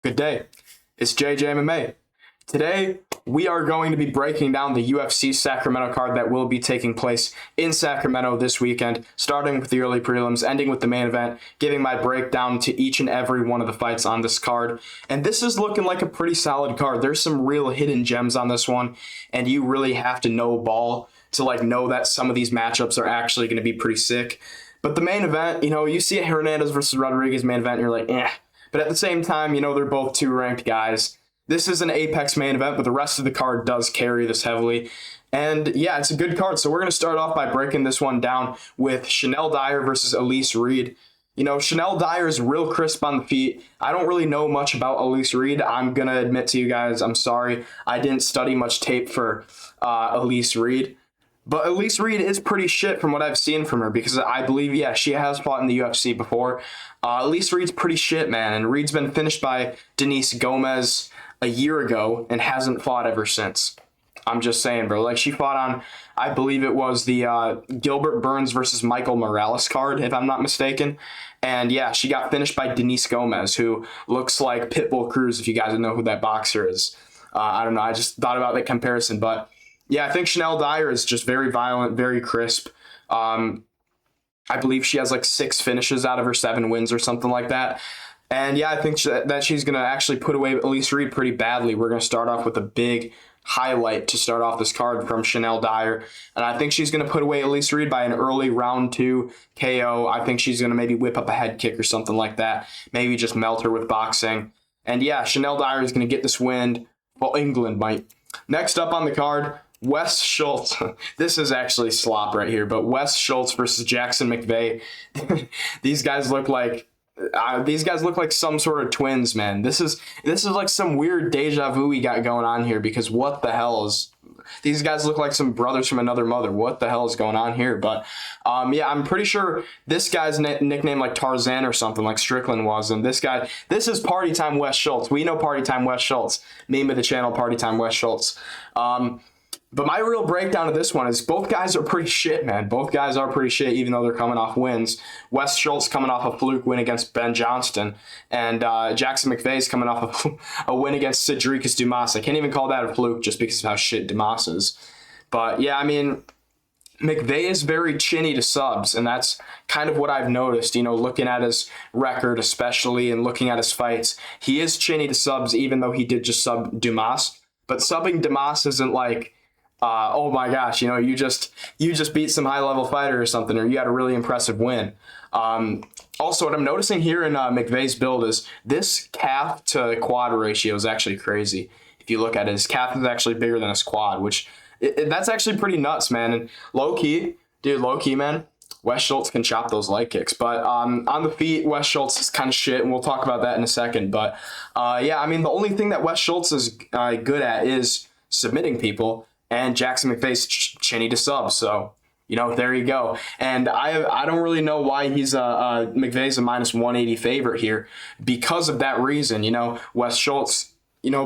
Good day. It's JJ Today, we are going to be breaking down the UFC Sacramento card that will be taking place in Sacramento this weekend, starting with the early prelims, ending with the main event, giving my breakdown to each and every one of the fights on this card. And this is looking like a pretty solid card. There's some real hidden gems on this one, and you really have to know ball to know that some of these matchups are actually going to be pretty sick. But the main event, you see a Hernandez versus Rodrigues main event, and you're like, eh. But at the same time, they're both two ranked guys. This is an Apex main event, but the rest of the card does carry this heavily. And yeah, it's a good card. So we're going to start off by breaking this one down with Chanel Dyer versus Elise Reed. Chanel Dyer is real crisp on the feet. I don't really know much about Elise Reed. I'm going to admit to you guys, I'm sorry. I didn't study much tape for Elise Reed. But Elise Reed is pretty shit from what I've seen from her because I believe, yeah, she has fought in the UFC before. Elise Reed's pretty shit, man. And Reed's been finished by Denise Gomez a year ago and hasn't fought ever since. I'm just saying, bro. She fought on, I believe it was the Gilbert Burns versus Michael Morales card, if I'm not mistaken. And yeah, she got finished by Denise Gomez, who looks like Pitbull Cruz, if you guys know who that boxer is. I don't know. I just thought about that comparison. But yeah, I think Chanel Dyer is just very violent, very crisp. I believe she has 6 finishes out of her 7 wins or something like that. And yeah, I think that she's going to actually put away Elise Reed pretty badly. We're going to start off with a big highlight to start off this card from Chanel Dyer. And I think she's going to put away Elise Reed by an early round 2 KO. I think she's going to maybe whip up a head kick or something like that. Maybe just melt her with boxing. And yeah, Chanel Dyer is going to get this win. Well, England might. Next up on the card, Wes Schultz. This is actually slop right here, but Wes Schultz versus Jackson McVey. These guys look like some sort of twins, man. This is like some weird deja vu we got going on here because what the hell is... These guys look like some brothers from another mother. What the hell is going on here? But yeah, I'm pretty sure this guy's nickname like Tarzan or something like Strickland was. And this is Party Time Wes Schultz. We know Party Time Wes Schultz. Name of the channel, Party Time Wes Schultz. But my real breakdown of this one is both guys are pretty shit, man. Both guys are pretty shit, even though they're coming off wins. Wes Schultz coming off a fluke win against Ben Johnston, and Jackson McVey's coming off a win against Cedricus Dumas. I can't even call that a fluke just because of how shit Dumas is. But yeah, I mean, McVey is very chinny to subs, and that's kind of what I've noticed, looking at his record especially and looking at his fights. He is chinny to subs, even though he did just sub Dumas. But subbing Dumas isn't like... oh my gosh, you just beat some high-level fighter or something, or you had a really impressive win. Also, what I'm noticing here in McVey's build is this calf to quad ratio is actually crazy. If you look at it, his calf is actually bigger than his quad, which that's actually pretty nuts, man. And low-key, man, Wes Schultz can chop those leg kicks. But on the feet, Wes Schultz is kind of shit, and we'll talk about that in a second. But yeah, I mean, the only thing that Wes Schultz is good at is submitting people. And Jackson McVey's chinny to sub, so there you go. And I don't really know why he's McVey's a minus 180 favorite here because of that reason. Wes Schultz,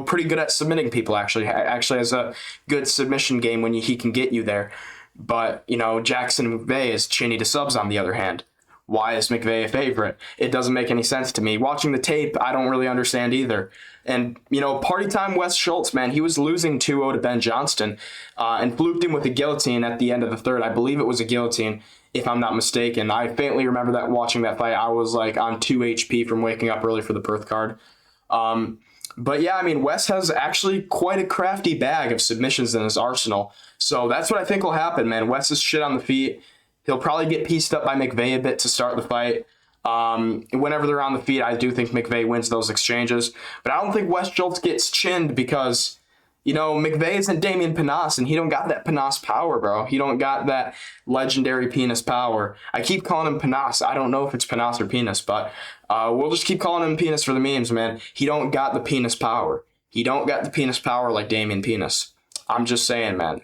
pretty good at submitting people. Actually has a good submission game when he can get you there. But Jackson McVey is chinny to subs on the other hand. Why is McVey a favorite? It doesn't make any sense to me. Watching the tape, I don't really understand either. And, Party Time Wes Schultz, man, he was losing 2-0 to Ben Johnston and fluked him with a guillotine at the end of the third. I believe it was a guillotine, if I'm not mistaken. I faintly remember that watching that fight. I was on 2 HP from waking up early for the Perth card. But yeah, I mean, Wes has actually quite a crafty bag of submissions in his arsenal. So that's what I think will happen, man. Wes is shit on the feet. He'll probably get pieced up by McVey a bit to start the fight. Whenever they're on the feet, I do think McVey wins those exchanges. But I don't think Wes Schultz gets chinned because, McVey isn't Damian Panas, and he don't got that Panas power, bro. He don't got that legendary penis power. I keep calling him Panas. I don't know if it's Panas or penis, but we'll just keep calling him penis for the memes, man. He don't got the penis power. He don't got the penis power like Damian Penis. I'm just saying, man.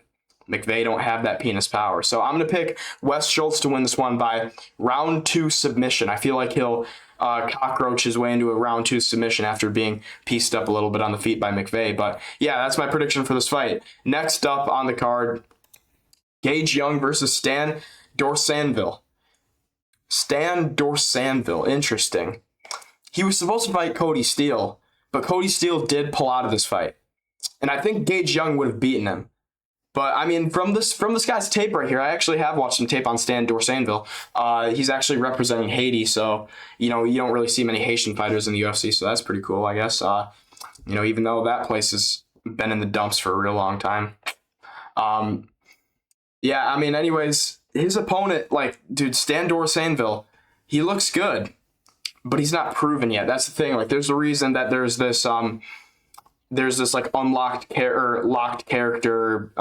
McVey don't have that penis power. So I'm going to pick Wes Schultz to win this one by round 2 submission. I feel like he'll cockroach his way into a round 2 submission after being pieced up a little bit on the feet by McVey. But yeah, that's my prediction for this fight. Next up on the card, Gage Young versus Stan Dorsainvil. Stan Dorsainvil, interesting. He was supposed to fight Cody Steele, but Cody Steele did pull out of this fight. And I think Gage Young would have beaten him. But I mean, from this guy's tape right here, I actually have watched some tape on Stan Dorsainvil. He's actually representing Haiti, so you don't really see many Haitian fighters in the UFC, so that's pretty cool, I guess. Even though that place has been in the dumps for a real long time. Anyways, his opponent, Stan Dorsainvil, he looks good, but he's not proven yet. That's the thing. There's a reason that there's this locked character,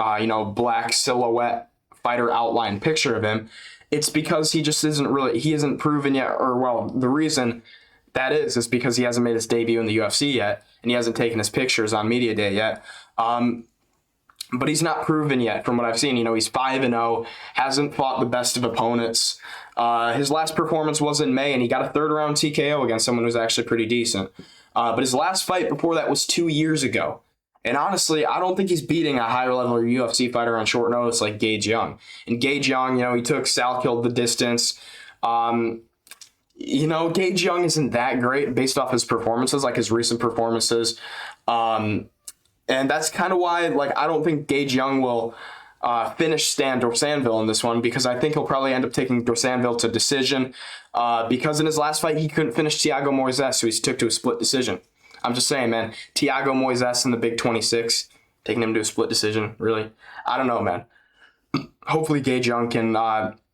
black silhouette fighter outline picture of him. It's because he isn't proven yet, the reason that is because he hasn't made his debut in the UFC yet, and he hasn't taken his pictures on media day yet. But he's not proven yet from what I've seen. He's 5-0, hasn't fought the best of opponents. His last performance was in May, and he got a third-round TKO against someone who's actually pretty decent. But his last fight before that was 2 years ago. And honestly, I don't think he's beating a higher-level UFC fighter on short notice like Gage Young. And Gage Young, he took Salkeld the distance. Gage Young isn't that great based off his performances, his recent performances. And that's kind of why, I don't think Gage Young will finish Stan Dorsainvil in this one, because I think he'll probably end up taking Dorsainvil to decision, because in his last fight, he couldn't finish Thiago Moises, so he took to a split decision. I'm just saying, man, Thiago Moises in the big 26, taking him to a split decision, really? I don't know, man. Hopefully Gage Young can,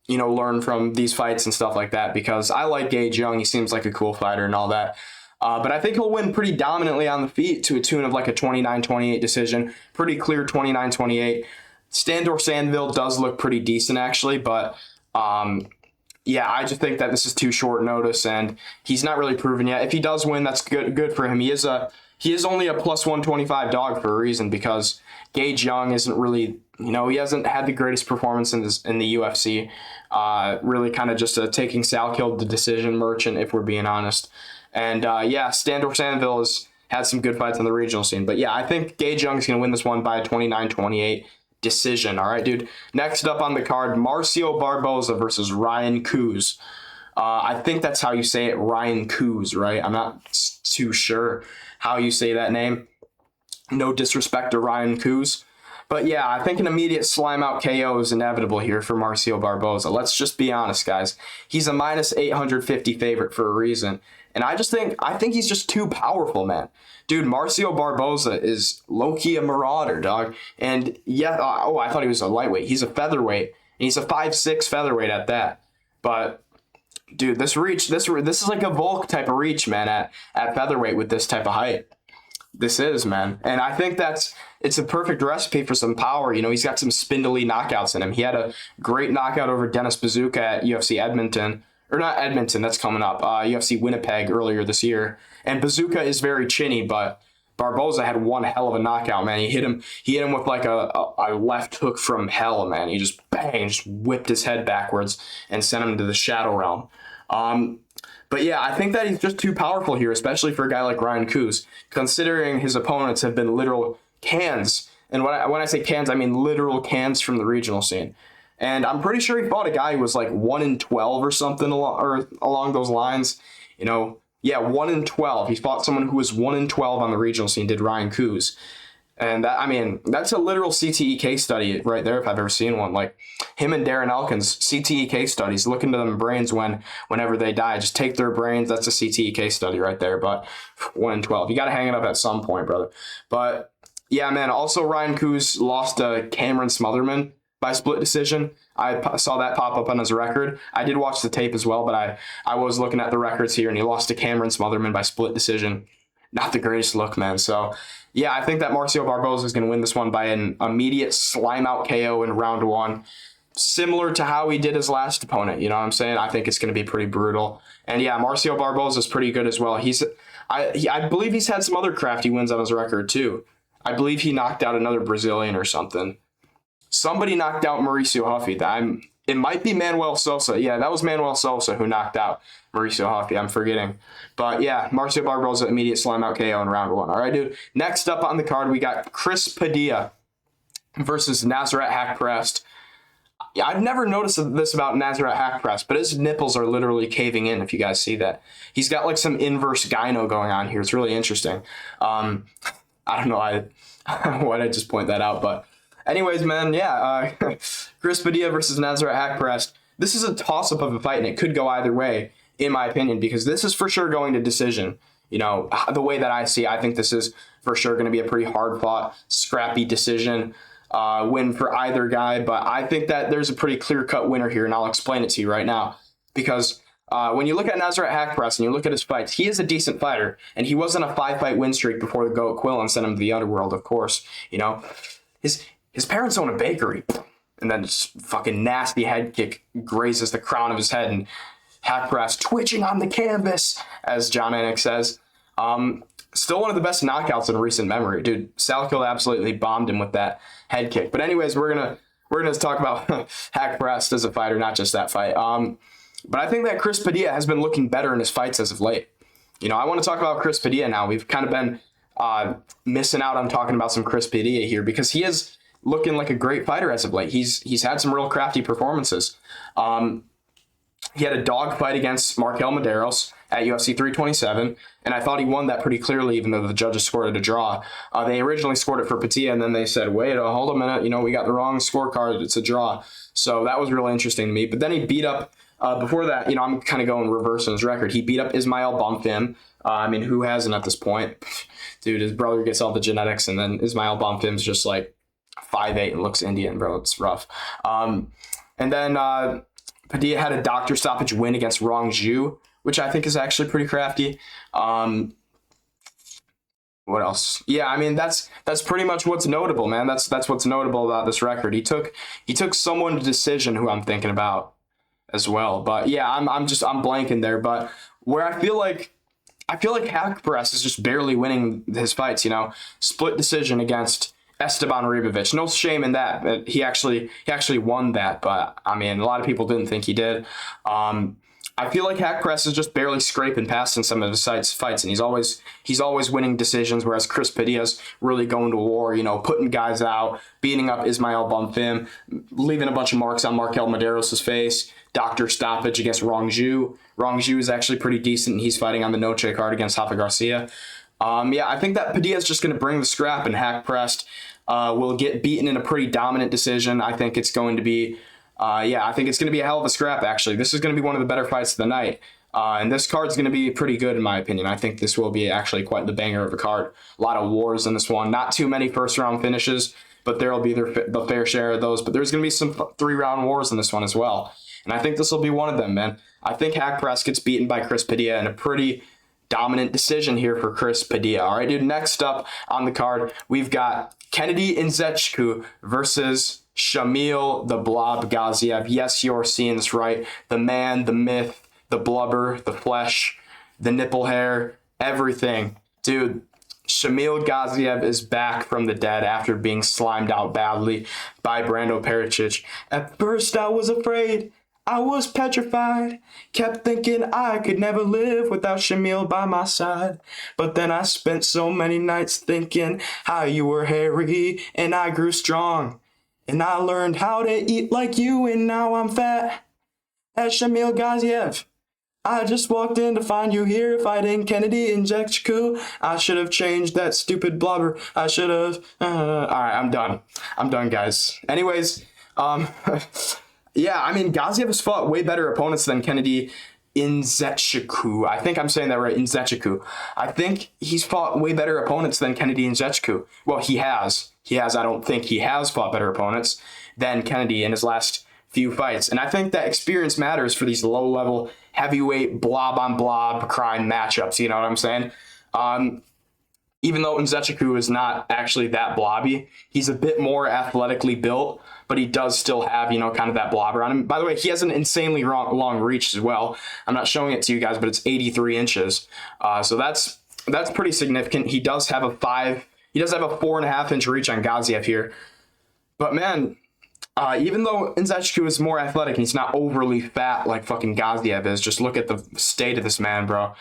learn from these fights and stuff like that, because I like Gage Young. He seems like a cool fighter and all that. But I think he'll win pretty dominantly on the feet to a tune of a 29-28 decision. Pretty clear 29-28. Stan Dorsainvil does look pretty decent, actually. But, I just think that this is too short notice, and he's not really proven yet. If he does win, that's good for him. He is only a plus 125 dog for a reason, because Gage Young isn't really, he hasn't had the greatest performance in the UFC. Really kind of just taking Salkeld the decision merchant, if we're being honest. And, Stan Dorsainvil has had some good fights on the regional scene. But, I think Gage Young's going to win this one by a 29-28 decision. All right, dude. Next up on the card, Marcio Barbosa versus Ryan Kuse. I think that's how you say it, Ryan Kuse, right? I'm not too sure how you say that name. No disrespect to Ryan Kuse. But, I think an immediate slime-out KO is inevitable here for Marcio Barbosa. Let's just be honest, guys. He's a minus 850 favorite for a reason. And I think he's just too powerful, man. Dude, Marcio Barbosa is low-key a marauder, dog. And I thought he was a lightweight. He's a featherweight, and he's a 5'6" featherweight at that. But, dude, this is like a Volk type of reach, man, at featherweight with this type of height. This is, man. And I think it's a perfect recipe for some power. He's got some spindly knockouts in him. He had a great knockout over Dennis Bazooka at UFC Edmonton. Or not Edmonton, that's coming up. UFC Winnipeg earlier this year. And Bazooka is very chinny, but Barbosa had one hell of a knockout, man. He hit him with a left hook from hell, man. He just whipped his head backwards and sent him to the shadow realm. But I think that he's just too powerful here, especially for a guy like Ryan Kuse, considering his opponents have been literal cans. And when I say cans, I mean literal cans from the regional scene. And I'm pretty sure he fought a guy who was 1-12 or something along those lines. 1-12. He fought someone who was 1-12 on the regional scene, did Ryan Kuse. And that's a literal CTE case study right there if I've ever seen one. Him and Darren Elkins, CTE case studies. Look into them brains whenever they die. Just take their brains. That's a CTE case study right there. But 1-12. You got to hang it up at some point, brother. But, man. Also, Ryan Kuse lost to Cameron Smotherman by split decision. I saw that pop up on his record. I did watch the tape as well, but I was looking at the records here, and he lost to Cameron Smotherman by split decision. Not the greatest look, man. So, I think that Marcio Barbosa is going to win this one by an immediate slime-out KO in round 1, similar to how he did his last opponent. You know what I'm saying? I think it's going to be pretty brutal. And, Marcio Barbosa is pretty good as well. I believe he's had some other crafty wins on his record, too. I believe he knocked out another Brazilian or something. Somebody knocked out Mauricio Huffy. It might be Manuel Sosa. Yeah, that was Manuel Sosa who knocked out Mauricio Huffy. I'm forgetting. But Marcio Barbosa, immediate slime-out KO in round 1. All right, dude. Next up on the card, we got Chris Padilla versus Nasrat Haqparast. Yeah, I've never noticed this about Nasrat Haqparast, but his nipples are literally caving in, if you guys see that. He's got like some inverse gyno going on here. It's really interesting. I don't know why I just point that out, but anyways, man, yeah, Chris Padilla versus Nasrat Haqparast. This is a toss-up of a fight, and it could go either way, in my opinion, because this is for sure going to decision. You know, the way that I see, I think this is for sure going to be a pretty hard-fought, scrappy decision win for either guy. But I think that there's a pretty clear-cut winner here, and I'll explain it to you right now. Because when you look at Nasrat Haqparast and you look at his fights, he is a decent fighter, and he was on a 5-fight win streak before the GOAT Quillen sent him to the underworld, of course. You know, his parents own a bakery, and then this fucking nasty head kick grazes the crown of his head, and Haqparast twitching on the canvas, as John Anik says. Still one of the best knockouts in recent memory, dude. Salkill absolutely bombed him with that head kick. But anyways, we're gonna talk about Haqparast as a fighter, not just that fight. But I think that Chris Padilla has been looking better in his fights as of late. You know, I want to talk about Chris Padilla now. We've kind of been missing out on talking about some Chris Padilla here because he is looking like a great fighter as of late. He's had some real crafty performances. He had a dog fight against Markel Mederos at UFC 327, and I thought he won that pretty clearly, even though the judges scored it a draw. They originally scored it for Padilla, and then they said, wait, hold a minute, you know, we got the wrong scorecard, it's a draw. So that was really interesting to me. But then he beat up, before that, you know, I'm kind of going reverse on his record. He beat up Ismail Bonfim. I mean, who hasn't at this point? Dude, his brother gets all the genetics, and then Ismail Bonfim's just like 5'8" and looks Indian, bro. It's rough. And then Padilla had a doctor stoppage win against Rong Zhu, which I think is actually pretty crafty. What else? Yeah, I mean that's pretty much what's notable, man. That's what's notable about this record. He took someone to decision who I'm thinking about as well. But yeah, I'm blanking there. But where I feel like Haqparast is just barely winning his fights. You know, split decision against Esteban Ribovic. No shame in that. He actually won that, but I mean, a lot of people didn't think he did. I feel like Haqparast is just barely scraping past in some of his fights, and he's always winning decisions, whereas Chris Padilla's really going to war, you know, putting guys out, beating up Ismail Bonfim, leaving a bunch of marks on Markel Mederos' face, doctor stoppage against Rong Zhu. Rong Zhu is actually pretty decent, and he's fighting on the Noche card against Rafa Garcia. Yeah, I think that Padilla is just going to bring the scrap, and Haqparast will get beaten in a pretty dominant decision. I think it's going to be, I think it's going to be a hell of a scrap, actually. This is going to be one of the better fights of the night. And this card's going to be pretty good, in my opinion. I think this will be actually quite the banger of a card. A lot of wars in this one. Not too many first-round finishes, but there will be the fair share of those. But there's going to be some 3-round wars in this one as well. And I think this will be one of them, man. I think Haqparast gets beaten by Chris Padilla in a pretty dominant decision here for Chris Padilla. All right, dude, next up on the card, we've got Kennedy Nzechukwu versus Shamil the Blob Gaziev. Yes, you're seeing this right. The man, the myth, the blubber, the flesh, the nipple hair, everything. Dude, Shamil Gaziev is back from the dead after being slimed out badly by Brando Pericic. At first I was afraid, I was petrified, kept thinking I could never live without Shamil by my side. But then I spent so many nights thinking how you were hairy, and I grew strong. And I learned how to eat like you, and now I'm fat as Shamil Gaziev. I just walked in to find you here fighting Kennedy Nzechukwu. I should have changed that stupid blubber. I should have. Alright, I'm done. I'm done, guys. Anyways, yeah, I mean, Gaziev has fought way better opponents than Kennedy Nzechukwu. I think I'm saying that right, Nzechukwu. I think he's fought way better opponents than Kennedy Nzechukwu. Well, he has. I don't think he has fought better opponents than Kennedy in his last few fights. And I think that experience matters for these low-level, heavyweight, blob-on-blob crime matchups. You know what I'm saying? Even though Nzechukwu is not actually that blobby, he's a bit more athletically built, but he does still have, you know, kind of that blobber on him. By the way, he has an insanely long reach as well. I'm not showing it to you guys, but it's 83 inches. So that's pretty significant. He does have a 4.5 inch reach on Gaziev here. But man, even though Nzechukwu is more athletic and he's not overly fat like fucking Gaziev is, just look at the state of this man, bro.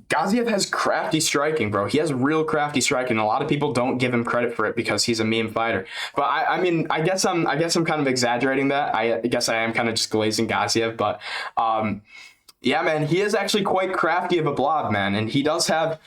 Gaziev has crafty striking, bro. He has real crafty striking. A lot of people don't give him credit for it because he's a meme fighter. But I mean, I guess I'm kind of exaggerating that. I guess I am kind of just glazing Gaziev, but yeah, man, he is actually quite crafty of a blob, man, and he does have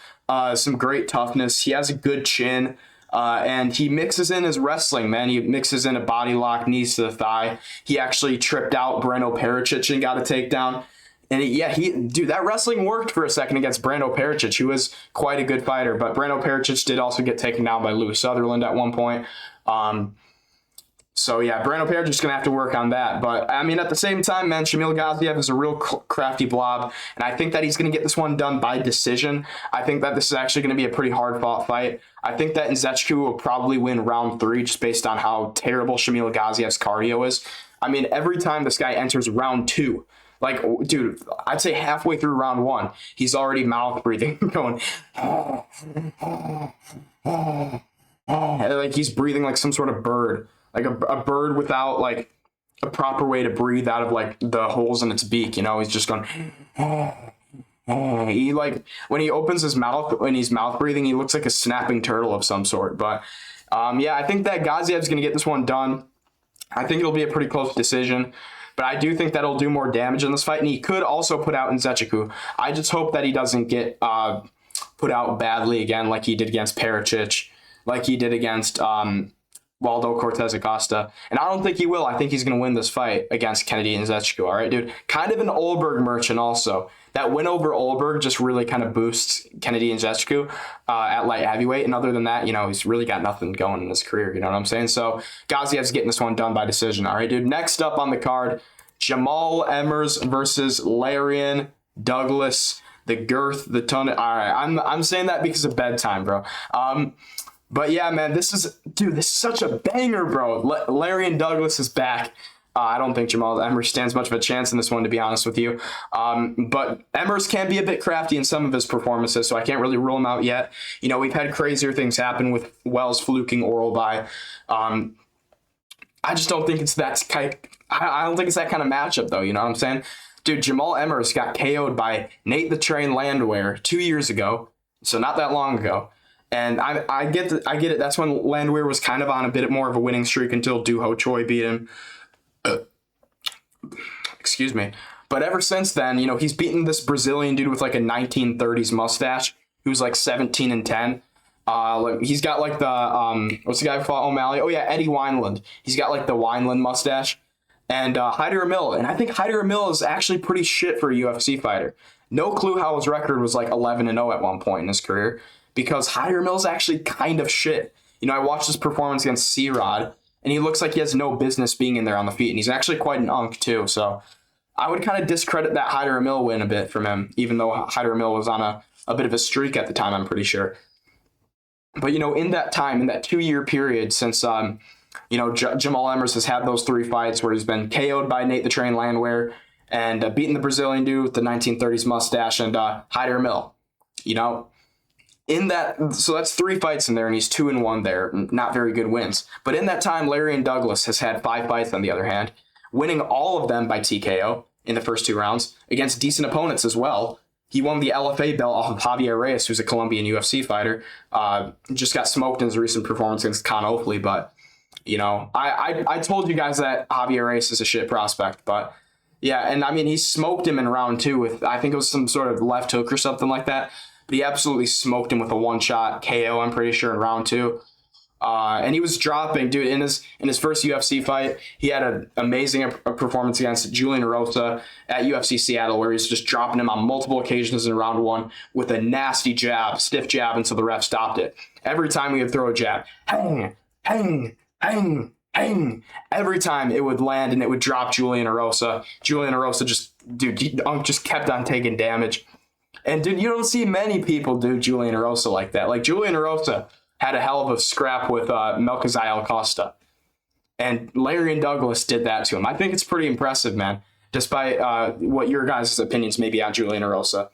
some great toughness. He has a good chin. And he mixes in his wrestling, man. He mixes in a body lock, knees to the thigh. He actually tripped out Brando Pericic and got a takedown. And dude, that wrestling worked for a second against Brando Pericic, who was quite a good fighter. But Brando Pericic did also get taken down by Lewis Sutherland at one point. So yeah, Brando Pericic is going to have to work on that. But I mean, at the same time, man, Shamil Gaziev is a real crafty blob. And I think that he's going to get this one done by decision. I think that this is actually going to be a pretty hard fought fight. I think that Nzechukwu will probably win round 3 just based on how terrible Shamil Gaziev's cardio is. I mean, every time this guy enters round 2, like, dude, I'd say halfway through round 1, he's already mouth breathing, going, like he's breathing like some sort of bird, like a bird without like a proper way to breathe out of like the holes in its beak. You know, he's just going. He like when he opens his mouth, when he's mouth breathing, he looks like a snapping turtle of some sort. But yeah, I think that Gaziev's going to get this one done. I think it'll be a pretty close decision. But I do think that'll do more damage in this fight, and he could also put out Nzechukwu. I just hope that he doesn't get put out badly again like he did against Pericic, like he did against Waldo Cortez Acosta. And I don't think he will. I think he's going to win this fight against Kennedy Nzechukwu, all right, dude? Kind of an Olberg merchant also. That win over Olberg just really kind of boosts Kennedy Nzechukwu at light heavyweight. And other than that, you know, he's really got nothing going in his career. You know what I'm saying? So Gaziev's getting this one done by decision. All right, dude. Next up on the card, Jamal Emmers versus Larian Douglas. The girth, the ton. All right, I'm saying that because of bedtime, bro. But yeah, man, this is such a banger, bro. Larian Douglas is back. I don't think Jamal Emmers stands much of a chance in this one, to be honest with you. But Emmers can be a bit crafty in some of his performances, so I can't really rule him out yet. You know, we've had crazier things happen with Wells fluking oral by. I just don't think it's that I don't think it's that kind of matchup, though. You know what I'm saying? Dude, Jamal Emmers got KO'd by Nate the Train Landwehr 2 years ago, so not that long ago. And I get it. That's when Landwehr was kind of on a bit more of a winning streak until Do Ho Choi beat him. Excuse me. But ever since then, you know, he's beaten this Brazilian dude with like a 1930s mustache who's like 17-10. He's got like the what's the guy who fought O'Malley? Oh yeah, Eddie Wineland. He's got like the Wineland mustache. And Hyder Emil. And I think Hyder Emil is actually pretty shit for a UFC fighter. No clue how his record was like 11-0 at one point in his career, because Hyder Emil is actually kind of shit. You know, I watched his performance against C-Rod, and he looks like he has no business being in there on the feet, and he's actually quite an unk too. So I would kind of discredit that Hyder Emil win a bit from him, even though Hyder Emil was on a bit of a streak at the time, I'm pretty sure. But, you know, in that time, in that 2-year period since, you know, Jamal Emmers has had those 3 fights where he's been KO'd by Nate the Train Landwehr and beaten the Brazilian dude with the 1930s mustache and Hyder Emil. You know, so that's 3 fights in there, and he's 2-1 there. Not very good wins. But in that time, Larian Douglas has had 5 fights on the other hand, winning all of them by TKO in the first 2 rounds against decent opponents as well. He won the LFA belt off of Javier Reyes, who's a Colombian UFC fighter. Just got smoked in his recent performance against Con Oakley. But, you know, I told you guys that Javier Reyes is a shit prospect. But, yeah, and I mean, he smoked him in round 2 with, I think it was some sort of left hook or something like that. But he absolutely smoked him with a 1-shot KO, I'm pretty sure, in round 2. And he was dropping, dude, in his first UFC fight. He had an amazing performance against Julian Erosa at UFC Seattle, where he's just dropping him on multiple occasions in round 1 with a nasty jab, stiff jab, until the ref stopped it. Every time he would throw a jab, hang, hang, hang, hang. Every time it would land and it would drop Julian Erosa. Julian Erosa just kept on taking damage. And, dude, you don't see many people do Julian Erosa like that. Like, Julian Erosa had a hell of a scrap with Melchizedek Costa. And Larian Douglas did that to him. I think it's pretty impressive, man, despite what your guys' opinions may be on Julian Erosa.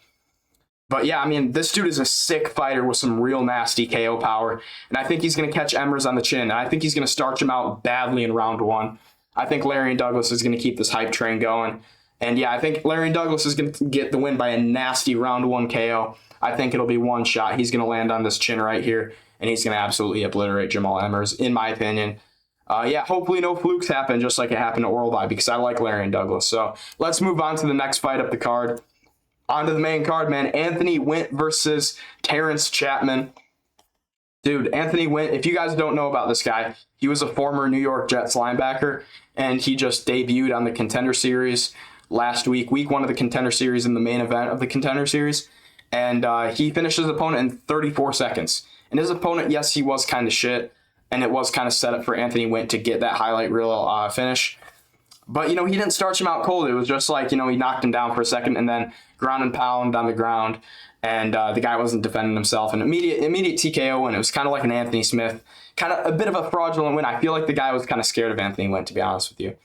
But, yeah, I mean, this dude is a sick fighter with some real nasty KO power. And I think he's going to catch Emmers on the chin. And I think he's going to starch him out badly in round 1. I think Larian Douglas is going to keep this hype train going. And yeah, I think Larry Douglas is going to get the win by a nasty round 1 KO. I think it'll be one shot. He's going to land on this chin right here, and he's going to absolutely obliterate Jamal Emmers, in my opinion. Yeah, hopefully no flukes happen just like it happened to Orlby, because I like Larry Douglas. So let's move on to the next fight up the card. On to the main card, man. Anthony Wint versus Terrence Chatman. Dude, Anthony Wint, if you guys don't know about this guy, he was a former New York Jets linebacker, and he just debuted on the Contender Series last week, week 1 of the Contender Series, in the main event of the Contender Series. And he finished his opponent in 34 seconds. And his opponent, yes, he was kind of shit, and it was kind of set up for Anthony Wint to get that highlight reel finish. But, he didn't starch him out cold. It was just like, he knocked him down for a second and then ground and pound on the ground. And the guy wasn't defending himself. An immediate TKO win. It was kind of like an Anthony Smith. Kind of a bit of a fraudulent win. I feel like the guy was kind of scared of Anthony Wint, to be honest with you.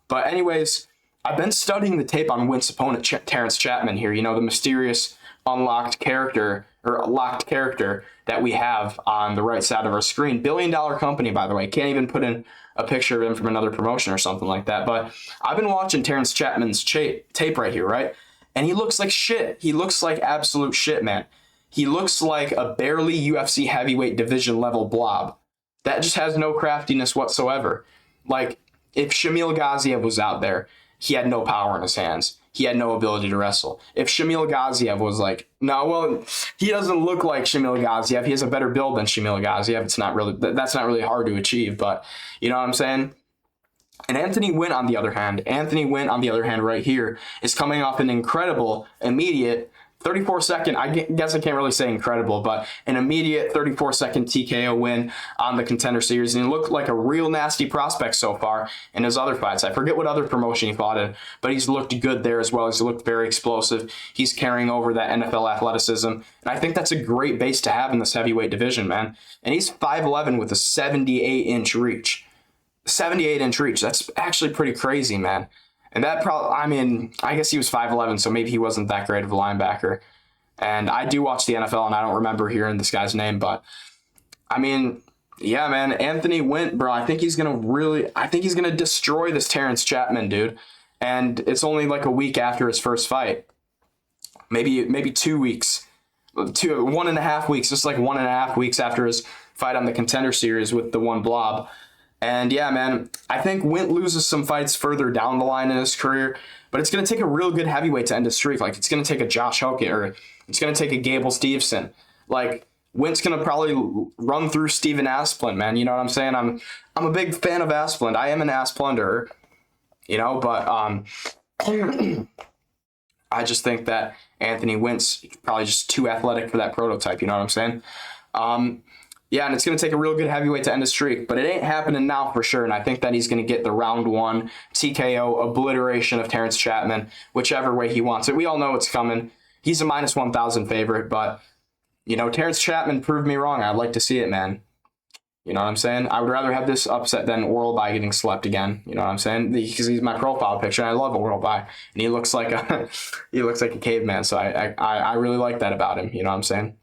But anyways, I've been studying the tape on Wint's opponent, Terrence Chatman here. The mysterious unlocked character, or locked character that we have on the right side of our screen. $1 billion company, by the way. Can't even put in a picture of him from another promotion or something like that. But I've been watching Terrence Chatman's tape right here, right? And he looks like shit. He looks like absolute shit, man. He looks like a barely UFC heavyweight division level blob. That just has no craftiness whatsoever. Like, if Shamil Gaziev was out there, he had no power in his hands. He had no ability to wrestle. If Shamil Gaziev was like, no, well, he doesn't look like Shamil Gaziev. He has a better build than Shamil Gaziev. That's not really hard to achieve, but you know what I'm saying? And Anthony Wint, on the other hand, right here, is coming off an incredible, immediate 34-second, I guess I can't really say incredible, but an immediate 34-second TKO win on the Contender Series. And he looked like a real nasty prospect so far in his other fights. I forget what other promotion he fought in, but he's looked good there as well. He's looked very explosive. He's carrying over that NFL athleticism. And I think that's a great base to have in this heavyweight division, man. And he's 5'11" with a 78-inch reach. 78-inch reach. That's actually pretty crazy, man. And that probably, I guess he was 5'11", so maybe he wasn't that great of a linebacker. And I do watch the NFL, and I don't remember hearing this guy's name, but yeah, man, Anthony Wint, bro, I think he's gonna destroy this Terrence Chatman, dude. And it's only like a week after his first fight. Maybe 2 weeks. 1.5 weeks, just like 1.5 weeks after his fight on the Contender Series with the one blob. And yeah, man, I think Wint loses some fights further down the line in his career, but it's going to take a real good heavyweight to end his streak. Like, it's going to take a Josh Hogan, or it's going to take a Gable Steveson. Like, Wint's going to probably run through Steven Asplund, man. You know what I'm saying? I'm a big fan of Asplund. I am an Asplunder, but I just think that Anthony Wint's probably just too athletic for that prototype. You know what I'm saying? Yeah, and it's going to take a real good heavyweight to end his streak, but it ain't happening now for sure, and I think that he's going to get the round 1 TKO obliteration of Terrence Chatman, whichever way he wants it. We all know it's coming. He's a minus 1,000 favorite, but, Terrence Chatman proved me wrong. I'd like to see it, man. You know what I'm saying? I would rather have this upset than Orlby getting slept again. You know what I'm saying? Because he's my profile picture, and I love Orlby, and he looks like a caveman, so I really like that about him. You know what I'm saying?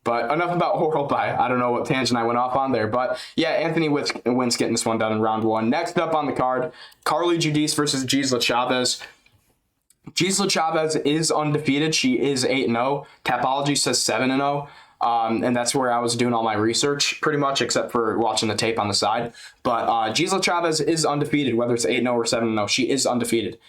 But enough about Orlby. I don't know what tangent I went off on there. But yeah, Anthony Wint's getting this one done in round 1. Next up on the card, Carly Judice versus Gisela Chaves. Gisela Chaves is undefeated. She is 8-0. Tapology says 7-0. And that's where I was doing all my research, pretty much, except for watching the tape on the side. But Gisela Chaves is undefeated, whether it's 8-0 or 7-0. She is undefeated.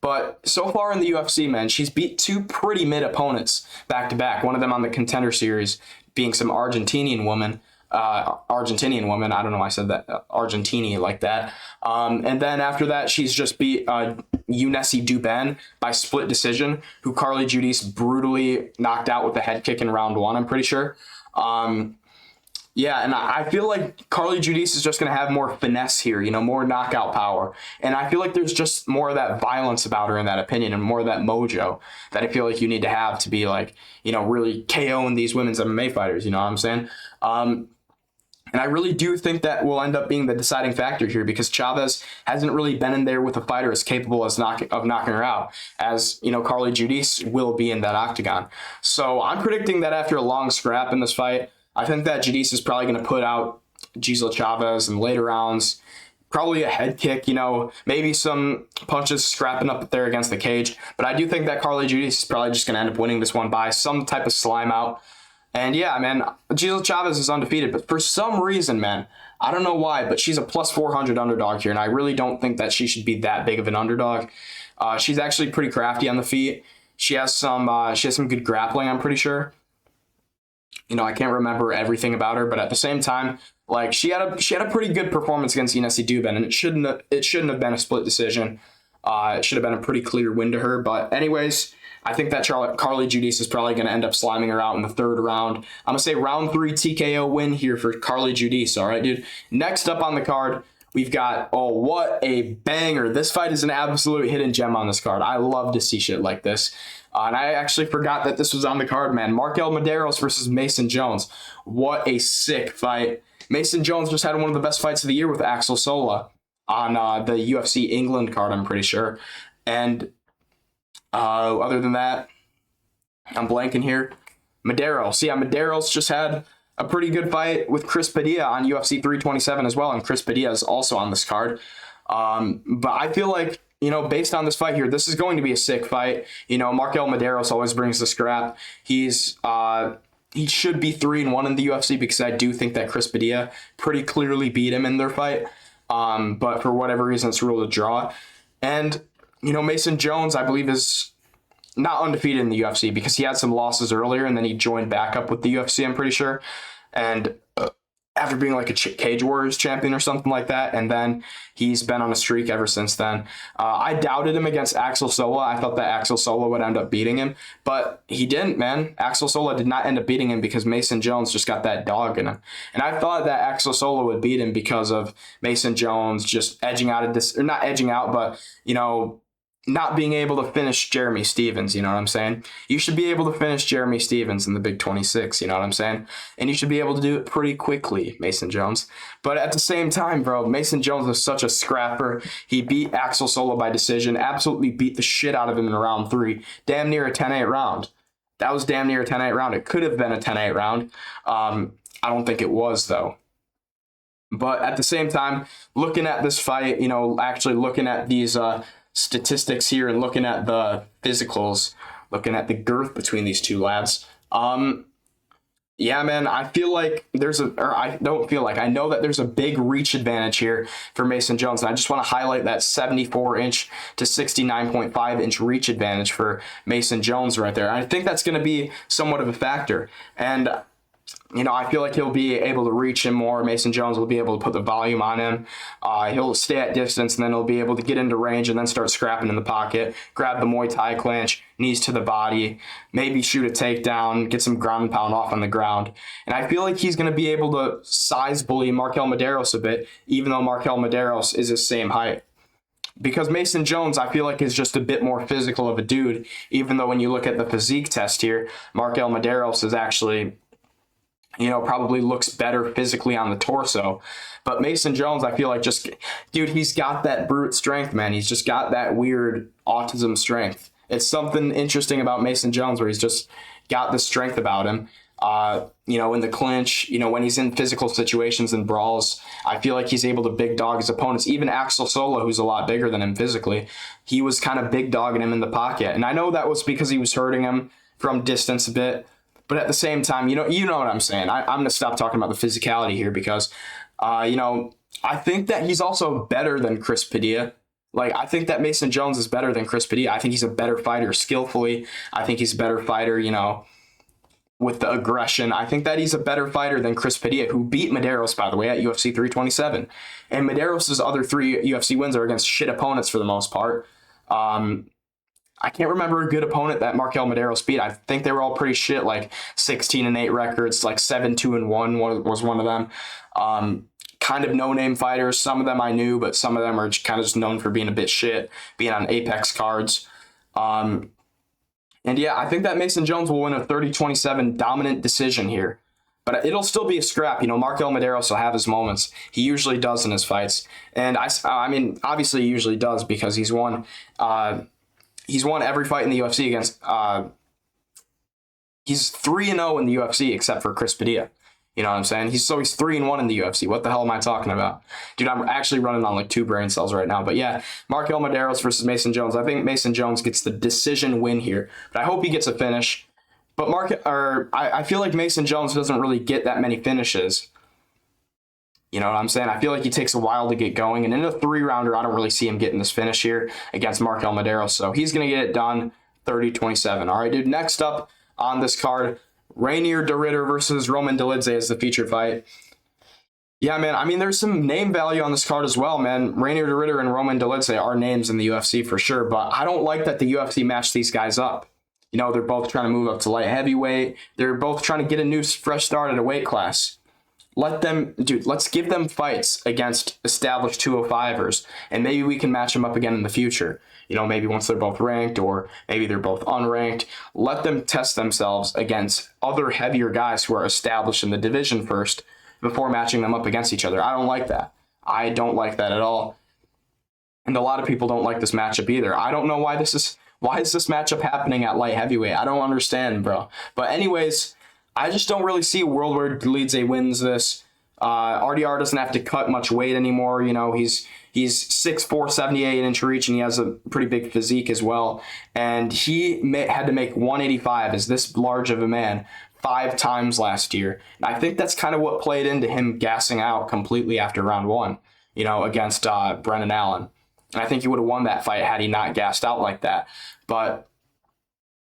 But so far in the UFC, man, she's beat 2 pretty mid opponents back-to-back. One of them on the Contender Series being some Argentinian woman. I don't know why I said that. Argentini like that. And then after that, she's just beat Eunice Duban by split decision, who Carly Judice brutally knocked out with a head kick in round 1, I'm pretty sure. Yeah, and I feel like Carly Judice is just going to have more finesse here, more knockout power. And I feel like there's just more of that violence about her, in that opinion, and more of that mojo that I feel like you need to have to be like, really KOing these women's MMA fighters, you know what I'm saying? And I really do think that will end up being the deciding factor here, because Chaves hasn't really been in there with a fighter as capable of knocking her out as, Carly Judice will be in that octagon. So I'm predicting that after a long scrap in this fight, I think that Judice is probably going to put out Gisela Chaves in later rounds, Probably a head kick, maybe some punches scrapping up there against the cage. But I do think that Carly Judice is probably just going to end up winning this one by some type of slime out. And yeah, man, Giselle Chaves is undefeated. But for some reason, man, I don't know why, but she's a plus 400 underdog here. And I really don't think that she should be that big of an underdog. She's actually pretty crafty on the feet. She has some good grappling, I'm pretty sure. I can't remember everything about her, but at the same time, like she had a pretty good performance against Inesi Dubin, and it shouldn't have been a split decision. It should have been a pretty clear win to her. But anyways, I think that Carly Judice is probably going to end up sliming her out in the third round. I'm gonna say round 3 TKO win here for Carly Judice. All right, dude. Next up on the card, we've got, what a banger. This fight is an absolute hidden gem on this card. I love to see shit like this. And I actually forgot that this was on the card, man. Markel Mederos versus Mason Jones. What a sick fight. Mason Jones just had one of the best fights of the year with Axel Sola on the UFC England card, I'm pretty sure. And other than that, I'm blanking here. Mederos. Yeah, Mederos just had a pretty good fight with Chris Padilla on UFC 327 as well, and Chris Padilla is also on this card. But I feel like, based on this fight here, this is going to be a sick fight. Markel Mederos always brings the scrap. He should be 3-1 in the UFC because I do think that Chris Padilla pretty clearly beat him in their fight. But for whatever reason, it's ruled a draw. And, Mason Jones, I believe, is not undefeated in the UFC because he had some losses earlier and then he joined back up with the UFC, I'm pretty sure. And after being like a Cage Warriors champion or something like that, and then he's been on a streak ever since then. I doubted him against Axel Sola. I thought that Axel Sola would end up beating him, but he didn't, man. Axel Sola did not end up beating him because Mason Jones just got that dog in him. And I thought that Axel Sola would beat him because of Mason Jones just edging out of this, or not edging out, but, not being able to finish Jeremy Stephens, you know what I'm saying? You should be able to finish Jeremy Stephens in the Big 26, you know what I'm saying? And you should be able to do it pretty quickly, Mason Jones. But at the same time, bro, Mason Jones was such a scrapper. He beat Axel Sola by decision, absolutely beat the shit out of him in round 3. Damn near a 10-8 round. That was damn near a 10-8 round. It could have been a 10-8 round. I don't think it was, though. But at the same time, looking at this fight, actually looking at these statistics here and looking at the physicals, looking at the girth between these two lads. Yeah, man, I know that there's a big reach advantage here for Mason Jones. And I just want to highlight that 74-inch to 69.5-inch reach advantage for Mason Jones right there. I think that's going to be somewhat of a factor. And I feel like he'll be able to reach him more. Mason Jones will be able to put the volume on him. He'll stay at distance, and then he'll be able to get into range and then start scrapping in the pocket, grab the Muay Thai clinch, knees to the body, maybe shoot a takedown, get some ground and pound off on the ground. And I feel like he's going to be able to size bully Markel Mederos a bit, even though Markel Mederos is his same height. Because Mason Jones, I feel like, is just a bit more physical of a dude, even though when you look at the physique test here, Markel Mederos is actually, probably looks better physically on the torso. But Mason Jones, I feel like dude, he's got that brute strength, man. He's just got that weird autism strength. It's something interesting about Mason Jones where he's just got the strength about him. In the clinch, when he's in physical situations and brawls, I feel like he's able to big dog his opponents. Even Axel Sola, who's a lot bigger than him physically, he was kind of big dogging him in the pocket. And I know that was because he was hurting him from distance a bit. But at the same time, you know what I'm saying. I'm going to stop talking about the physicality here because, I think that he's also better than Chris Padilla. Like, I think that Mason Jones is better than Chris Padilla. I think he's a better fighter skillfully. I think he's a better fighter, with the aggression. I think that he's a better fighter than Chris Padilla, who beat Mederos, by the way, at UFC 327. And Mederos' other 3 UFC wins are against shit opponents for the most part. I can't remember a good opponent that Markel Mederos beat. I think they were all pretty shit, like 16-8 records, like 7-2-1 was one of them. Kind of no-name fighters. Some of them I knew, but some of them are kind of just known for being a bit shit, being on Apex cards. And yeah, I think that Mason Jones will win a 30-27 dominant decision here. But it'll still be a scrap. Markel Mederos will have his moments. He usually does in his fights. And I mean, obviously he usually does because he's won every fight in the UFC against. He's 3-0 in the UFC except for Chris Padilla. You know what I'm saying? He's 3-1 in the UFC. What the hell am I talking about? Dude, I'm actually running on like 2 brain cells right now. But yeah, Markel Mederos versus Mason Jones. I think Mason Jones gets the decision win here, but I hope he gets a finish. But I feel like Mason Jones doesn't really get that many finishes. You know what I'm saying? I feel like he takes a while to get going. And in a 3-rounder, I don't really see him getting this finish here against Markel Mederos. So he's going to get it done 30-27. All right, dude. Next up on this card, Reinier de Ridder versus Roman Dolidze is the featured fight. Yeah, man. I mean, there's some name value on this card as well, man. Reinier de Ridder and Roman Dolidze are names in the UFC for sure. But I don't like that the UFC matched these guys up. You know, they're both trying to move up to light heavyweight. They're both trying to get a new fresh start at a weight class. Let's give them fights against established 205ers, and maybe we can match them up again in the future. You know, maybe once they're both ranked, or maybe they're both unranked. Let them test themselves against other heavier guys who are established in the division first before matching them up against each other. I don't like that. I don't like that at all. And a lot of people don't like this matchup either. I don't know why is this matchup happening at light heavyweight? I don't understand, bro. But anyways, I just don't really see a world where Dolidze wins this. RDR doesn't have to cut much weight anymore. You know, he's 6'4", 78-inch reach, and he has a pretty big physique as well. And he had to make 185 as this large of a man 5 times last year. And I think that's kind of what played into him gassing out completely after round 1, you know, against Brendan Allen. And I think he would have won that fight had he not gassed out like that. But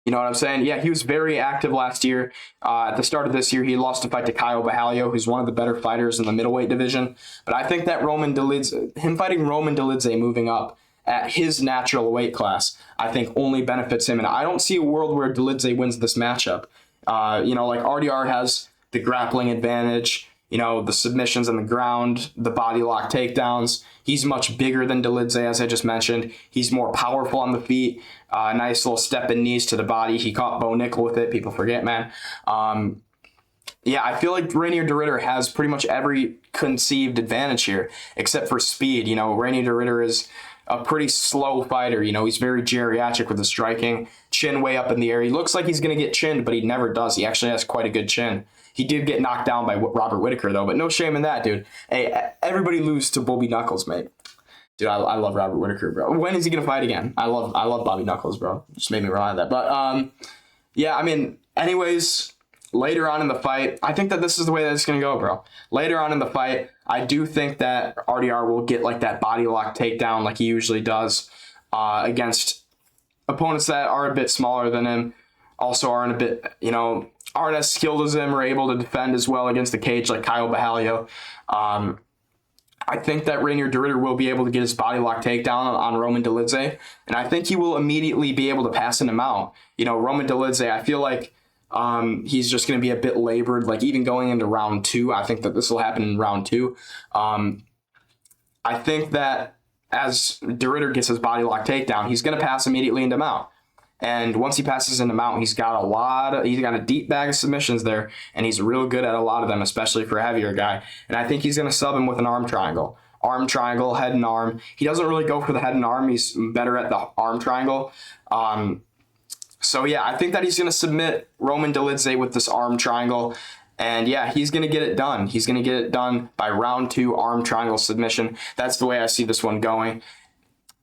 you know what I'm saying? Yeah, he was very active last year. At the start of this year, he lost a fight to Caio Borralho, who's one of the better fighters in the middleweight division. But I think that him fighting Roman Dolidze moving up at his natural weight class, I think only benefits him. And I don't see a world where Dolidze wins this matchup. You know, like RDR has the grappling advantage, you know, the submissions on the ground, the body lock takedowns. He's much bigger than Dolidze, as I just mentioned. He's more powerful on the feet. Nice little step and knees to the body. He caught Bo Nickel with it. People forget, man. Yeah, I feel like Reinier de Ridder has pretty much every conceived advantage here, except for speed. You know, Reinier de Ridder is a pretty slow fighter. You know, he's very geriatric with his striking. Chin way up in the air. He looks like he's going to get chinned, but he never does. He actually has quite a good chin. He did get knocked down by Robert Whitaker, though, but no shame in that, dude. Hey, everybody lose to Bobby Knuckles, mate. Dude, I love Robert Whitaker, bro. When is he going to fight again? I love Bobby Knuckles, bro. Just made me realize that. But, yeah, I mean, anyways, later on in the fight, I think that this is the way that it's going to go, bro. Later on in the fight, I do think that RDR will get, like, that body lock takedown like he usually does against opponents that are a bit smaller than him, also aren't a bit, you know, aren't as skilled as him or able to defend as well against the cage like Caio Borralho. I think that Reinier de Ridder will be able to get his body lock takedown on Roman Dolidze, and I think he will immediately be able to pass him out. You know, Roman Dolidze, I feel like he's just going to be a bit labored, like even going into round 2. I think that this will happen in round 2. I think that as de Ridder gets his body lock takedown, he's going to pass immediately into mount. And once he passes into mount, he's got a deep bag of submissions there, and he's real good at a lot of them, especially for a heavier guy. And I think he's going to sub him with an arm triangle. Arm triangle, head and arm. He doesn't really go for the head and arm. He's better at the arm triangle. So yeah, I think that he's going to submit Roman Dolidze with this arm triangle. And yeah, he's going to get it done. He's going to get it done by round 2 arm triangle submission. That's the way I see this one going.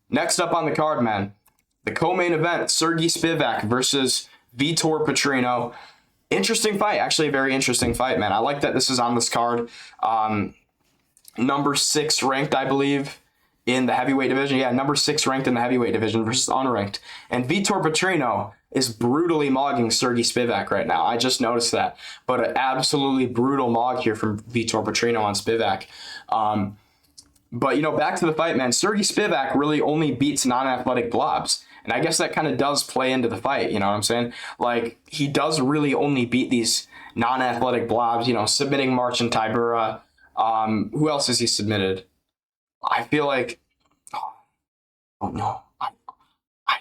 Next up on the card, man. The co-main event, Sergey Spivac versus Vitor Petrino. Interesting fight. Actually, a very interesting fight, man. I like that this is on this card. Number 6 ranked, I believe, in the heavyweight division. Yeah, number 6 ranked in the heavyweight division versus unranked. And Vitor Petrino is brutally mogging Sergey Spivac right now. I just noticed that. But an absolutely brutal mog here from Vitor Petrino on Spivac. But, you know, back to the fight, man. Sergey Spivac really only beats non-athletic blobs. And I guess that kind of does play into the fight, you know what I'm saying? Like, he does really only beat these non-athletic blobs, you know, submitting Marcin Tybura. Who else has he submitted? I feel like, oh no, I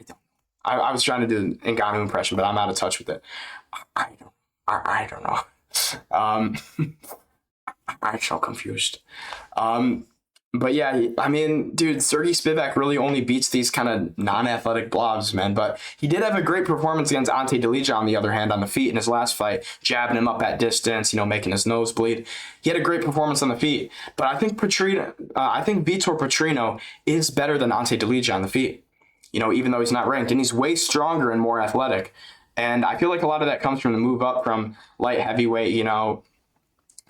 don't. I was trying to do an Ngannou impression, but I'm out of touch with it. I don't know. I'm so confused. But yeah, I mean, dude, Sergey Spivac really only beats these kind of non-athletic blobs, man. But he did have a great performance against Ante Dolidze, on the other hand, on the feet in his last fight, jabbing him up at distance, making his nose bleed. He had a great performance on the feet. But I think I think Vitor Petrino is better than Ante Dolidze on the feet. Even though he's not ranked, and he's way stronger and more athletic. And I feel like a lot of that comes from the move up from light heavyweight.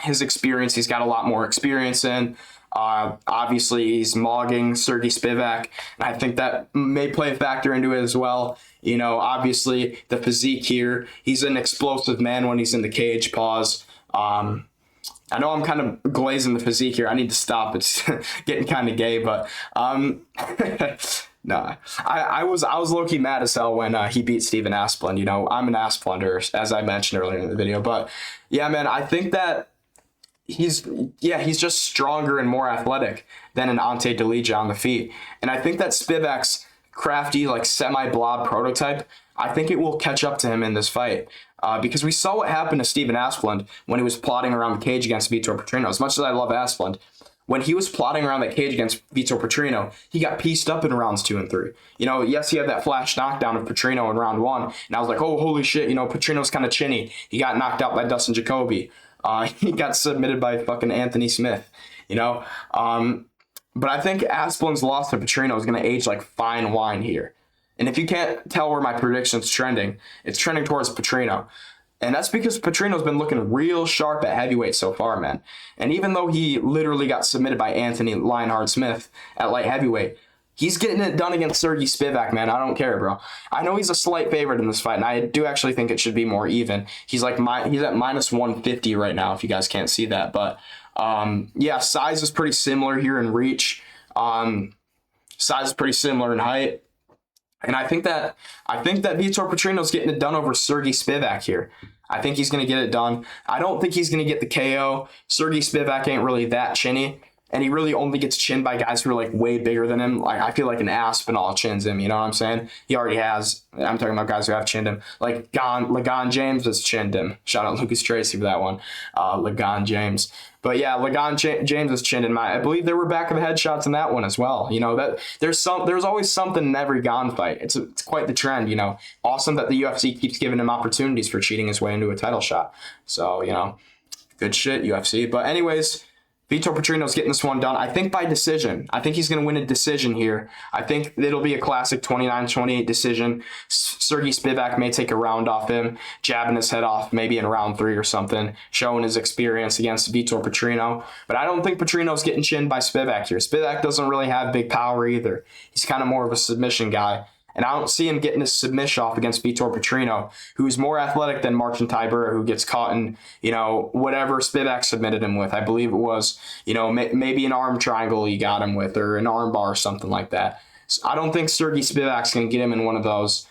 His experience, he's got a lot more experience in. Obviously, he's mogging Sergey Spivac, and I think that may play a factor into it as well. Obviously, the physique here, he's an explosive man when he's in the cage. Pause. I know I'm kind of glazing the physique here. I need to stop. It's getting kind of gay, but nah. I was low-key mad as hell when he beat Steven Asplund. I'm an Asplender, as I mentioned earlier in the video. But yeah, man, I think that he's just stronger and more athletic than an Ante Dolidze on the feet. And I think that Spivac's crafty, like semi-blob prototype, I think it will catch up to him in this fight. Because we saw what happened to Steven Asplund when he was plotting around the cage against Vitor Petrino. As much as I love Asplund, when he was plotting around that cage against Vitor Petrino, he got pieced up in rounds 2 and 3. Yes, he had that flash knockdown of Petrino in round 1, and I was like, oh, holy shit, Petrino's kind of chinny. He got knocked out by Dustin Jacoby. He got submitted by fucking Anthony Smith, But I think Asplund's loss to Petrino is going to age like fine wine here. And if you can't tell where my prediction's trending, it's trending towards Petrino. And that's because Petrino's been looking real sharp at heavyweight so far, man. And even though he literally got submitted by Anthony Lionheart Smith at light heavyweight, he's getting it done against Sergey Spivac, man. I don't care, bro. I know he's a slight favorite in this fight, and I do actually think it should be more even. He's at minus 150 right now, if you guys can't see that. But yeah, size is pretty similar here in reach. Size is pretty similar in height. And I think that Vitor Petrino's getting it done over Sergey Spivac here. I think he's going to get it done. I don't think he's going to get the KO. Sergey Spivac ain't really that chinny. And he really only gets chinned by guys who are like way bigger than him. Like I feel like an Aspinall chins him, you know what I'm saying? He already has. I'm talking about guys who have chinned him. Like Lagon James has chinned him. Shout out Lucas Tracy for that one. Lagon James. But yeah, James has chinned him. I believe there were back of the head shots in that one as well. That there's always something in every Gon fight. It's quite the trend. Awesome that the UFC keeps giving him opportunities for cheating his way into a title shot. So good shit UFC. But anyways, Vitor Petrino's getting this one done, I think, by decision. I think he's going to win a decision here. I think it'll be a classic 29-28 decision. Sergey Spivac may take a round off him, jabbing his head off maybe in round 3 or something, showing his experience against Vitor Petrino. But I don't think Petrino's getting chinned by Spivac here. Spivac doesn't really have big power either. He's kind of more of a submission guy. And I don't see him getting his submission off against Vitor Petrino, who's more athletic than Marcin Tybura, who gets caught in, whatever Spivac submitted him with. I believe it was, maybe an arm triangle he got him with, or an arm bar or something like that. So I don't think Sergey Spivac's going to get him in one of those,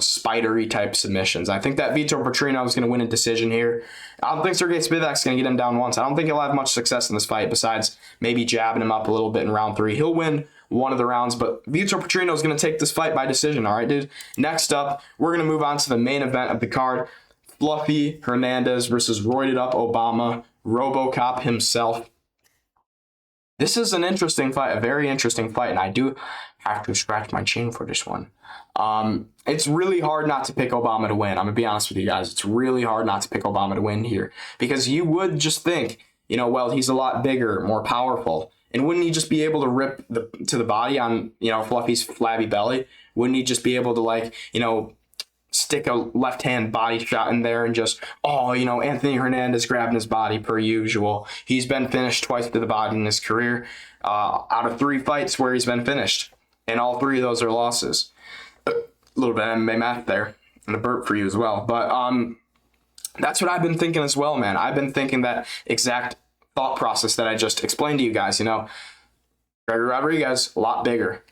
spidery type submissions. I think that Vitor Petrino is going to win a decision here. I don't think Sergey Spivac's going to get him down once. I don't think he'll have much success in this fight besides maybe jabbing him up a little bit in round 3. He'll win one of the rounds, but Vitor Petrino is going to take this fight by decision. All right, dude. Next up, we're going to move on to the main event of the card. Fluffy Hernandez versus roided up Obama, RoboCop himself. This is an interesting fight, a very interesting fight, and I do have to scratch my chin for this one. It's really hard not to pick Obama to win. I'm going to be honest with you guys. It's really hard not to pick Obama to win here because you would just think, well, he's a lot bigger, more powerful. And wouldn't he just be able to rip to the body on, Fluffy's flabby belly? Wouldn't he just be able to, stick a left-hand body shot in there and just, Anthony Hernandez grabbing his body per usual. He's been finished twice to the body in his career out of 3 fights where he's been finished. And all 3 of those are losses. A little bit of MMA math there and a burp for you as well. But that's what I've been thinking as well, man. I've been thinking that exact thought process that I just explained to you guys. Gregory Rodrigues, a lot bigger,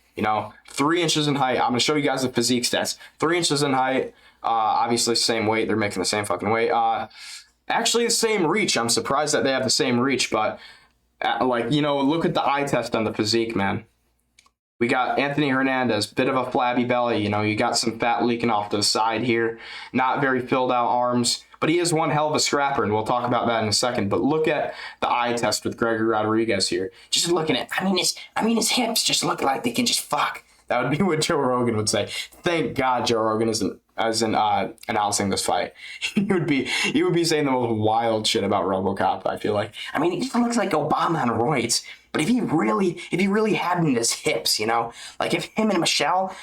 3 inches in height. I'm going to show you guys the physique stats. 3 inches in height, obviously same weight. They're making the same fucking weight. Actually the same reach. I'm surprised that they have the same reach, but look at the eye test on the physique, man. We got Anthony Hernandez, bit of a flabby belly. You got some fat leaking off to the side here. Not very filled out arms, but he is one hell of a scrapper, and we'll talk about that in a second. But look at the eye test with Gregory Rodrigues here. Just looking at, his hips just look like they can just fuck. That would be what Joe Rogan would say. Thank God Joe Rogan isn't announcing this fight. He would be saying the most wild shit about RoboCop, I feel like. He just looks like Obama on roids. But if he really had it in his hips, like if him and Michelle,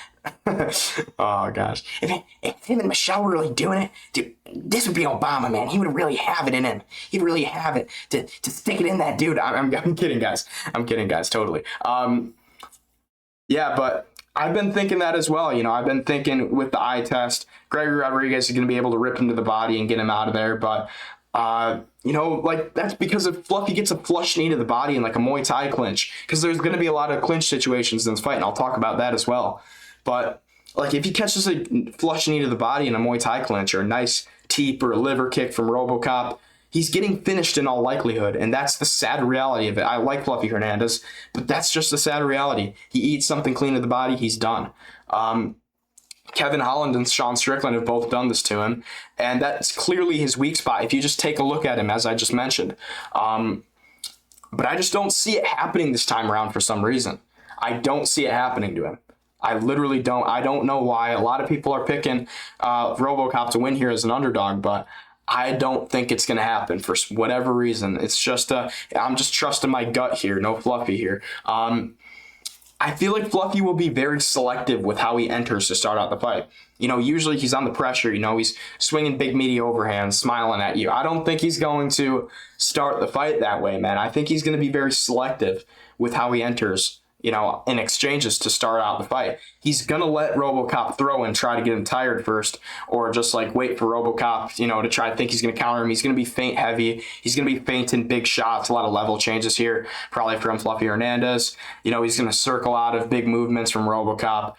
oh gosh, if him and Michelle were really doing it, dude, this would be Obama, man. He would really have it in him. He'd really have it to stick it in that dude. I'm kidding, guys. I'm kidding, guys. Totally. Yeah, but I've been thinking that as well. I've been thinking with the eye test, Gregory Rodrigues is going to be able to rip into the body and get him out of there, but. That's because if Fluffy gets a flush knee to the body in like a Muay Thai clinch, because there's going to be a lot of clinch situations in this fight, and I'll talk about that as well. But like if he catches a flush knee to the body in a Muay Thai clinch or a nice teep or a liver kick from RoboCop, he's getting finished in all likelihood, and that's the sad reality of it. I like Fluffy Hernandez, but that's just the sad reality. He eats something clean to the body, he's done. Kevin Holland and Sean Strickland have both done this to him, and that's clearly his weak spot if you just take a look at him, as I just mentioned. But I just don't see it happening this time around for some reason. I don't see it happening to him. I literally don't. I don't know why. A lot of people are picking RoboCop to win here as an underdog, but I don't think it's going to happen for whatever reason. It's just I'm just trusting my gut here. No Fluffy here. I feel like Fluffy will be very selective with how he enters to start out the fight. Usually he's on the pressure. He's swinging big meaty overhands, smiling at you. I don't think he's going to start the fight that way, man. I think he's going to be very selective with how he enters, in exchanges to start out the fight. He's going to let RoboCop throw and try to get him tired first, or just like wait for RoboCop, to try to think he's going to counter him. He's going to be feint heavy. He's going to be feinting big shots, a lot of level changes here, probably from Fluffy Hernandez. He's going to circle out of big movements from RoboCop.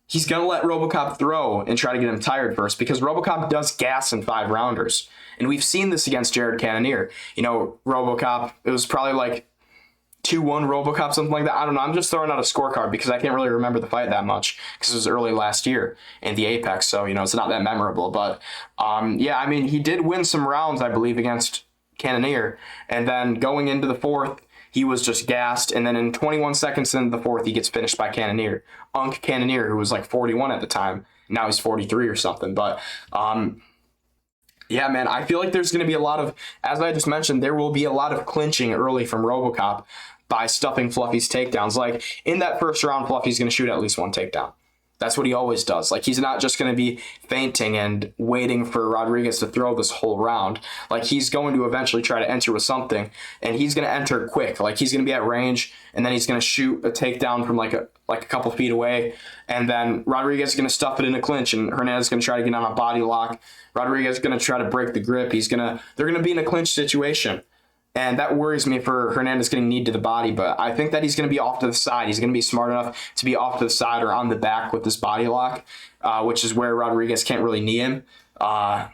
He's going to let RoboCop throw and try to get him tired first, because RoboCop does gas in 5-rounders. And we've seen this against Jared Cannonier. RoboCop, it was probably like 2-1 RoboCop, something like that. I don't know. I'm just throwing out a scorecard because I can't really remember the fight that much because it was early last year in the Apex. So, it's not that memorable. But, he did win some rounds, I believe, against Cannonier. And then going into the fourth, he was just gassed. And then in 21 seconds into the fourth, he gets finished by Cannonier. Cannonier, who was like 41 at the time. Now he's 43 or something. But, yeah, man, I feel like there's going to be a lot of, as I just mentioned, there will be a lot of clinching early from RoboCop by stuffing Fluffy's takedowns. Like, in that first round, Fluffy's going to shoot at least one takedown. That's what he always does. Like, he's not just going to be feinting and waiting for Rodrigues to throw this whole round. Like, he's going to eventually try to enter with something, and he's going to enter quick. Like, he's going to be at range, and then he's going to shoot a takedown from like a couple feet away, and then Rodrigues is going to stuff it in a clinch, and Hernandez is going to try to get on a body lock. Rodrigues is going to try to break the grip. They're going to be in a clinch situation. And that worries me for Hernandez getting kneed to the body, but I think that he's going to be off to the side. He's going to be smart enough to be off to the side or on the back with this body lock, which is where Rodrigues can't really knee him. But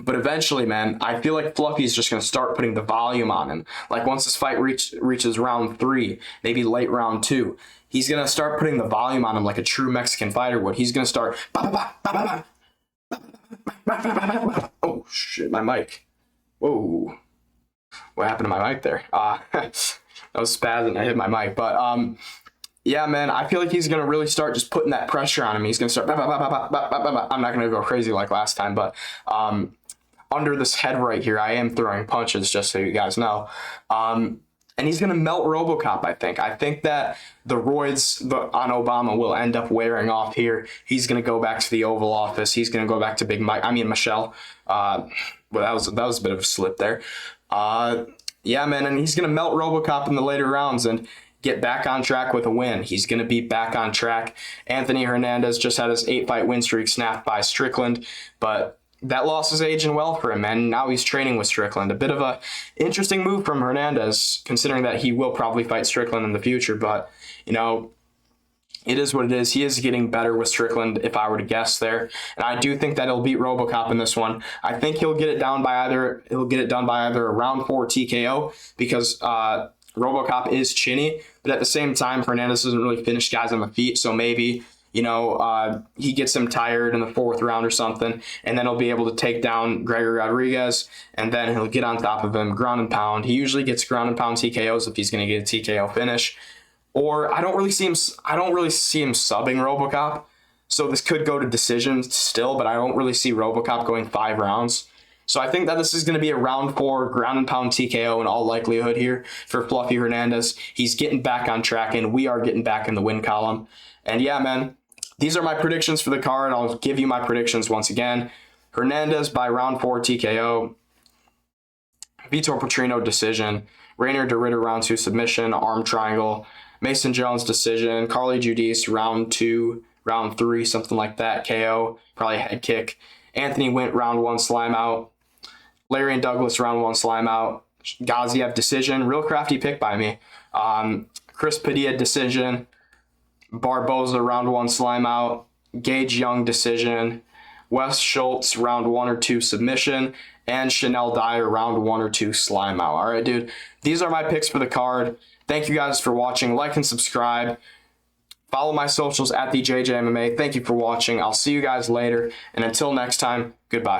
eventually, man, I feel like Fluffy is just going to start putting the volume on him. Like once this fight reaches round 3, maybe late round 2, he's going to start putting the volume on him like a true Mexican fighter would. He's going to start... Oh, shit, my mic. Whoa. What happened to my mic there? That was spazzing. I hit my mic. But, yeah, man, I feel like he's going to really start just putting that pressure on him. He's going to start... I'm not going to go crazy like last time, but under this head right here, I am throwing punches, just so you guys know. And he's going to melt RoboCop, I think. I think that the roids on Obama will end up wearing off here. He's going to go back to the Oval Office. He's going to go back to Michelle. Well, that was a bit of a slip there. Yeah, man, and he's going to melt RoboCop in the later rounds and get back on track with a win. He's going to be back on track. Anthony Hernandez just had his 8-fight win streak snapped by Strickland, but that loss is aging well for him, man. Now he's training with Strickland. A bit of a interesting move from Hernandez, considering that he will probably fight Strickland in the future, but, it is what it is. He is getting better with Strickland, if I were to guess there. And I do think that he'll beat RoboCop in this one. I think he'll get it done by either a round 4 TKO, because RoboCop is chinny, but at the same time, Hernandez doesn't really finish guys on the feet, so maybe, he gets him tired in the 4th round or something, and then he'll be able to take down Gregory Rodrigues, and then he'll get on top of him, ground and pound. He usually gets ground and pound TKOs if he's going to get a TKO finish. Or I don't really see him subbing RoboCop, so this could go to decisions still, but I don't really see RoboCop going 5 rounds. So I think that this is going to be a round 4 ground and pound TKO in all likelihood here for Fluffy Hernandez. He's getting back on track, and we are getting back in the win column. And yeah, man, these are my predictions for the card. I'll give you my predictions once again. Hernandez by round 4 TKO. Vitor Petrino decision. Rainier DeRitter round 2 submission, arm triangle. Mason Jones decision. Carly Judice round 2, round 3, something like that. KO, probably head kick. Anthony Wint round 1 slime out. Larry and Douglas round 1 slime out. Gaziev decision. Real crafty pick by me. Chris Padilla decision. Barbosa round 1 slime out. Gage Young decision. Wes Schultz round 1 or 2 submission. And Chanel Dyer round 1 or 2 slime out. All right, dude. These are my picks for the card. Thank you guys for watching. Like and subscribe. Follow my socials at the JJMMA. Thank you for watching. I'll see you guys later. And until next time, goodbye.